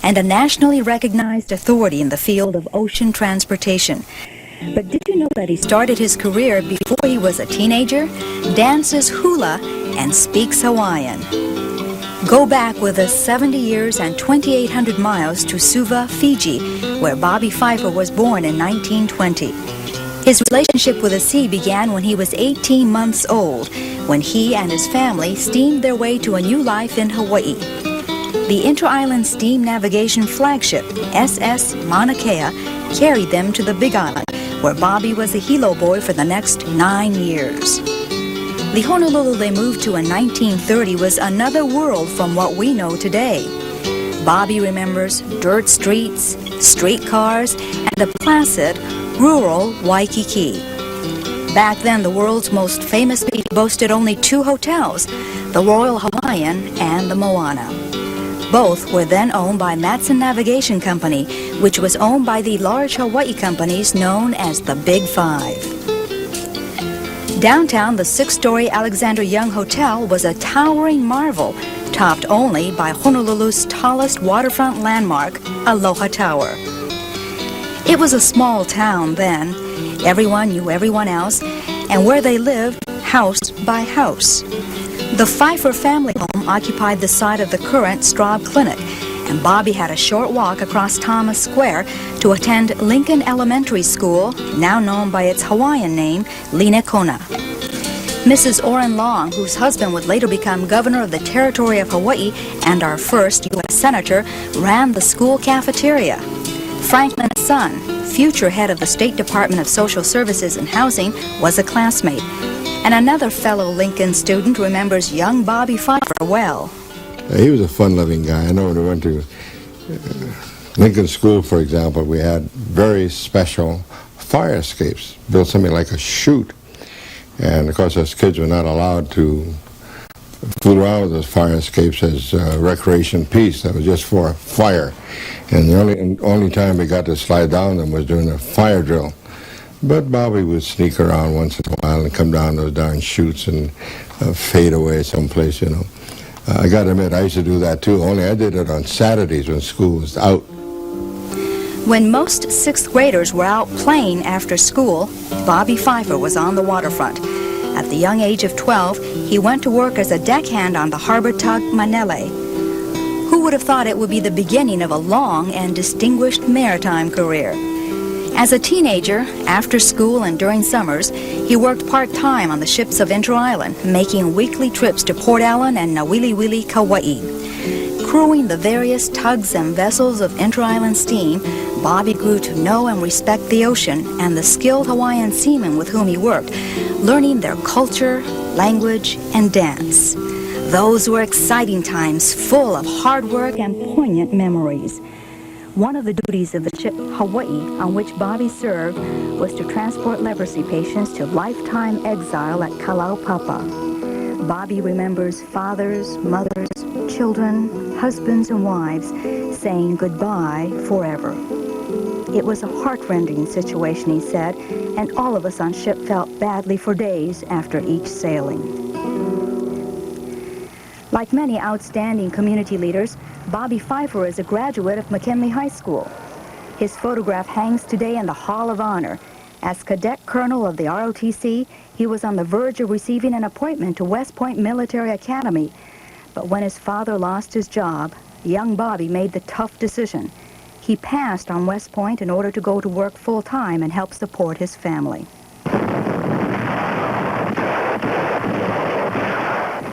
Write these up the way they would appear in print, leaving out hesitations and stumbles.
and a nationally recognized authority in the field of ocean transportation. But did you know that he started his career before he was a teenager, dances hula, and speaks Hawaiian? Go back with us 70 years and 2,800 miles to Suva, Fiji, where Bobby Pfeiffer was born in 1920. His relationship with the sea began when he was 18 months old, when he and his family steamed their way to a new life in Hawaii. The inter-island steam navigation flagship, SS Mauna Kea, carried them to the Big Island, where Bobby was a helo boy for the next 9 years. The Honolulu they moved to in 1930 was another world from what we know today. Bobby remembers dirt streets, streetcars, and the placid, rural Waikiki. Back then, the world's most famous beach boasted only 2 hotels, the Royal Hawaiian and the Moana. Both were then owned by Matson Navigation Company, which was owned by the large Hawaii companies known as the Big Five. Downtown, the 6-story Alexander Young Hotel was a towering marvel, topped only by Honolulu's tallest waterfront landmark, Aloha Tower. It was a small town then. Everyone knew everyone else, and where they lived, house by house. The Pfeiffer family home occupied the site of the current Straub Clinic, and Bobby had a short walk across Thomas Square to attend Lincoln Elementary School, now known by its Hawaiian name, Linekona. Mrs. Orrin Long, whose husband would later become governor of the Territory of Hawaii and our first U.S. Senator, ran the school cafeteria. Franklin's son, future head of the State Department of Social Services and Housing, was a classmate. And another fellow Lincoln student remembers young Bobby Pfeiffer well. He was a fun-loving guy. I know when we went to Lincoln School, for example, we had very special fire escapes, built something like a chute. And of course, us kids were not allowed to fool around with those fire escapes as recreation piece. That was just for fire. And the only time we got to slide down them was during a fire drill. But Bobby would sneak around once in a while and come down those darn chutes and fade away someplace, you know. I got to admit, I used to do that too, only I did it on Saturdays when school was out. When most 6th graders were out playing after school, Bobby Pfeiffer was on the waterfront. At the young age of 12, he went to work as a deckhand on the harbor tug Manele. Who would have thought it would be the beginning of a long and distinguished maritime career? As a teenager, after school and during summers, he worked part-time on the ships of Inter-Island, making weekly trips to Port Allen and Nawiliwili, Kauai. Crewing the various tugs and vessels of Inter-Island steam, Bobby grew to know and respect the ocean and the skilled Hawaiian seamen with whom he worked, learning their culture, language, and dance. Those were exciting times, full of hard work and poignant memories. One of the duties of the ship Hawaii, on which Bobby served, was to transport leprosy patients to lifetime exile at Kalaupapa. Bobby remembers fathers, mothers, children, husbands, and wives saying goodbye forever. It was a heart-rending situation, he said, and all of us on ship felt badly for days after each sailing. Like many outstanding community leaders, Bobby Pfeiffer is a graduate of McKinley High School. His photograph hangs today in the Hall of Honor. As cadet colonel of the ROTC, he was on the verge of receiving an appointment to West Point Military Academy. But when his father lost his job, young Bobby made the tough decision. He passed on West Point in order to go to work full-time and help support his family.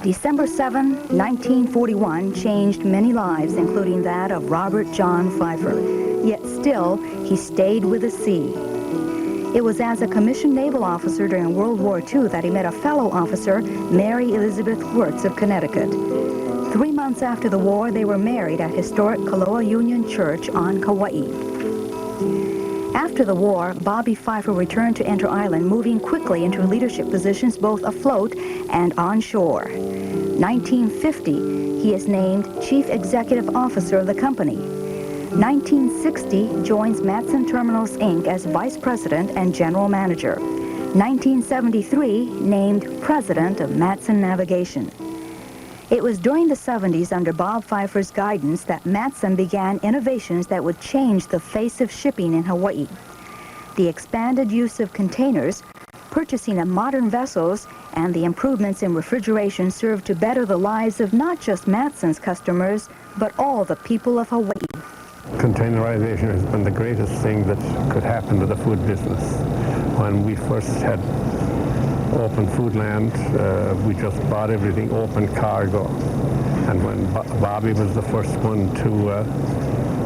December 7, 1941 changed many lives, including that of Robert John Pfeiffer. Yet still, he stayed with the sea. It was as a commissioned naval officer during World War II that he met a fellow officer, Mary Elizabeth Wirtz of Connecticut. 3 months after the war, they were married at historic Kaloa Union Church on Kauai. After the war, Bobby Pfeiffer returned to Inter-Island, moving quickly into leadership positions both afloat and on shore. 1950, he is named Chief Executive Officer of the company. 1960, joins Matson Terminals, Inc. as Vice President and General Manager. 1973, named President of Matson Navigation. It was during the 70s under Bob Pfeiffer's guidance that Matson began innovations that would change the face of shipping in Hawaii. The expanded use of containers, purchasing of modern vessels, and the improvements in refrigeration served to better the lives of not just Matson's customers, but all the people of Hawaii. Containerization has been the greatest thing that could happen to the food business. When we first had open foodland, we just bought everything open cargo. And when Bobby was the first one to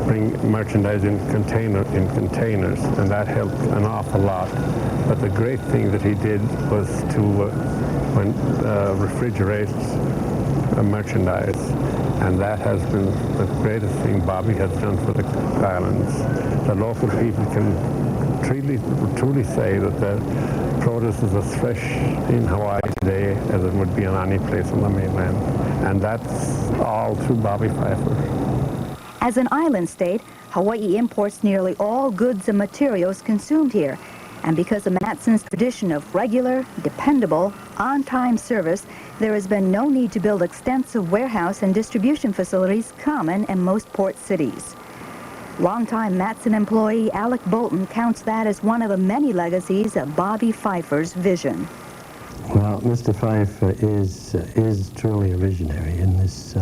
bring merchandise in containers, and that helped an awful lot. But the great thing that he did was to refrigerate merchandise, and that has been the greatest thing Bobby has done for the islands. The local people can truly say that the produce is as fresh in Hawaii today as it would be in any place on the mainland, and that's all through Bobby Pfeiffer. As an island state, Hawaii imports nearly all goods and materials consumed here. And because of Matson's tradition of regular, dependable, on-time service, there has been no need to build extensive warehouse and distribution facilities common in most port cities. Longtime Matson employee Alec Bolton counts that as one of the many legacies of Bobby Pfeiffer's vision. Well, Mr. Pfeiffer is truly a visionary in this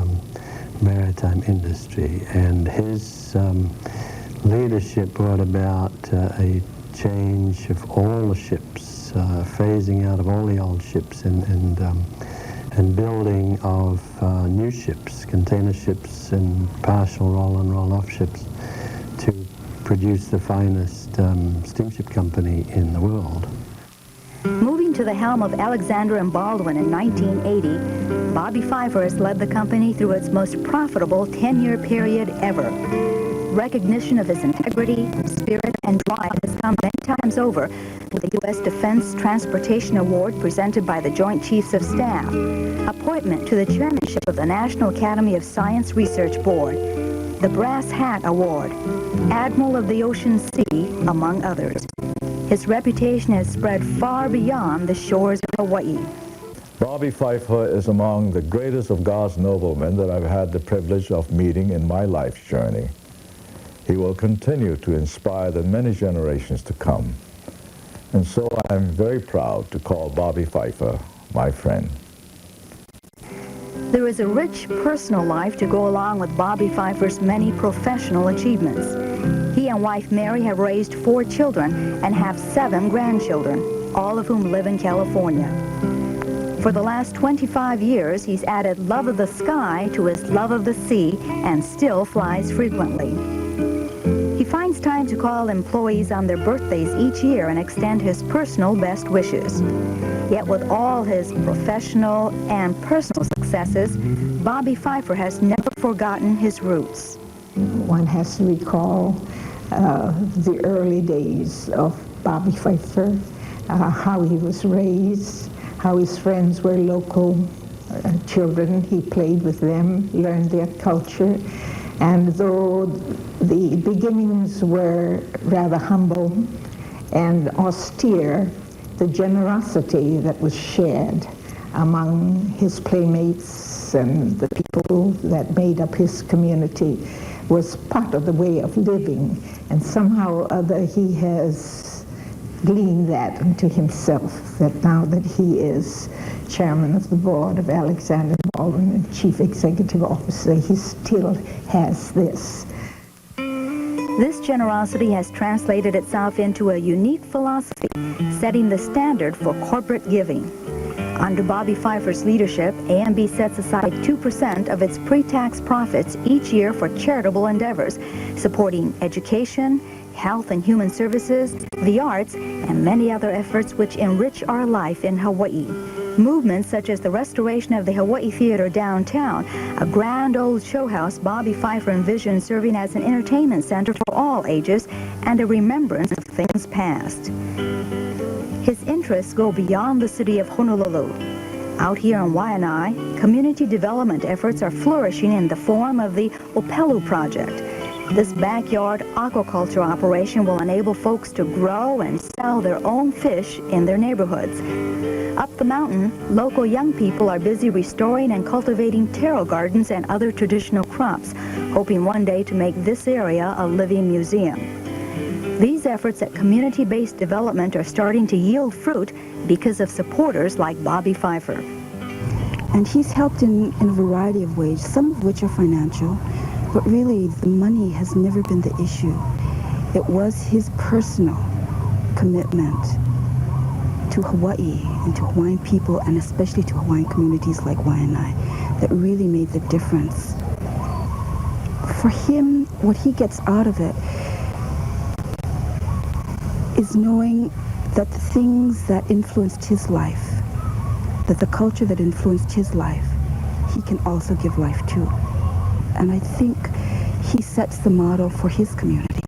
maritime industry, and his leadership brought about a change of all the ships, phasing out of all the old ships and building of new ships, container ships and partial roll-on, roll-off ships to produce the finest steamship company in the world. Moving to the helm of Alexander and Baldwin in 1980, Bobby Pfeiffer has led the company through its most profitable 10-year period ever. Recognition of his integrity, spirit, and drive has come many times over with the U.S. Defense Transportation Award presented by the Joint Chiefs of Staff, appointment to the chairmanship of the National Academy of Science Research Board, the Brass Hat Award, Admiral of the Ocean Sea, among others. His reputation has spread far beyond the shores of Hawaii. Bobby Pfeiffer is among the greatest of God's noblemen that I've had the privilege of meeting in my life's journey. He will continue to inspire the many generations to come. And so I'm very proud to call Bobby Pfeiffer my friend. There is a rich personal life to go along with Bobby Pfeiffer's many professional achievements. He and wife Mary have raised 4 children and have 7 grandchildren, all of whom live in California. For the last 25 years, he's added love of the sky to his love of the sea and still flies frequently. He finds time to call employees on their birthdays each year and extend his personal best wishes. Yet with all his professional and personal successes, Bobby Pfeiffer has never forgotten his roots. One has to recall the early days of Bobby Pfeiffer, how he was raised, how his friends were local children. He played with them, learned their culture. And though the beginnings were rather humble and austere, the generosity that was shared among his playmates and the people that made up his community was part of the way of living. And somehow or other he has gleaned that into himself, that now that he is chairman of the board of Alexander Baldwin and chief executive officer, he still has this. This generosity has translated itself into a unique philosophy, setting the standard for corporate giving. Under Bobby Pfeiffer's leadership, A&B sets aside 2% of its pre-tax profits each year for charitable endeavors, supporting education, health and human services, the arts, and many other efforts which enrich our life in Hawaii. Movements such as the restoration of the Hawaii Theater downtown, a grand old show house Bobby Pfeiffer envisioned serving as an entertainment center for all ages and a remembrance of things past. His interests go beyond the city of Honolulu. Out here in Waianae, community development efforts are flourishing in the form of the Opelu Project. This backyard aquaculture operation will enable folks to grow and sell their own fish in their neighborhoods. Up the mountain, local young people are busy restoring and cultivating taro gardens and other traditional crops, hoping one day to make this area a living museum. These efforts at community-based development are starting to yield fruit because of supporters like Bobby Pfeiffer. And he's helped in a variety of ways, some of which are financial, but really the money has never been the issue. It was his personal commitment to Hawaii and to Hawaiian people, and especially to Hawaiian communities like āina, that really made the difference. For him, what he gets out of it is knowing that the things that influenced his life, that the culture that influenced his life, he can also give life to. And I think he sets the model for his community,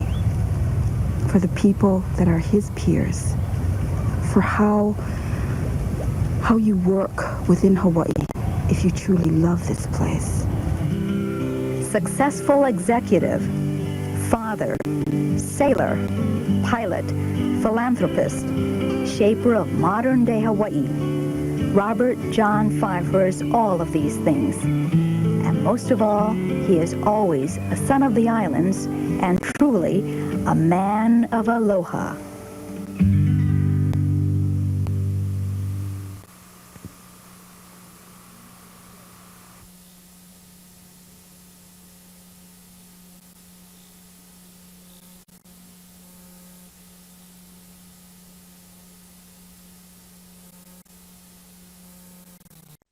for the people that are his peers, for how you work within Hawaii if you truly love this place. Successful executive, father, sailor, pilot, philanthropist, shaper of modern-day Hawaii. Robert John Pfeiffer is all of these things. And most of all, he is always a son of the islands and truly a man of aloha.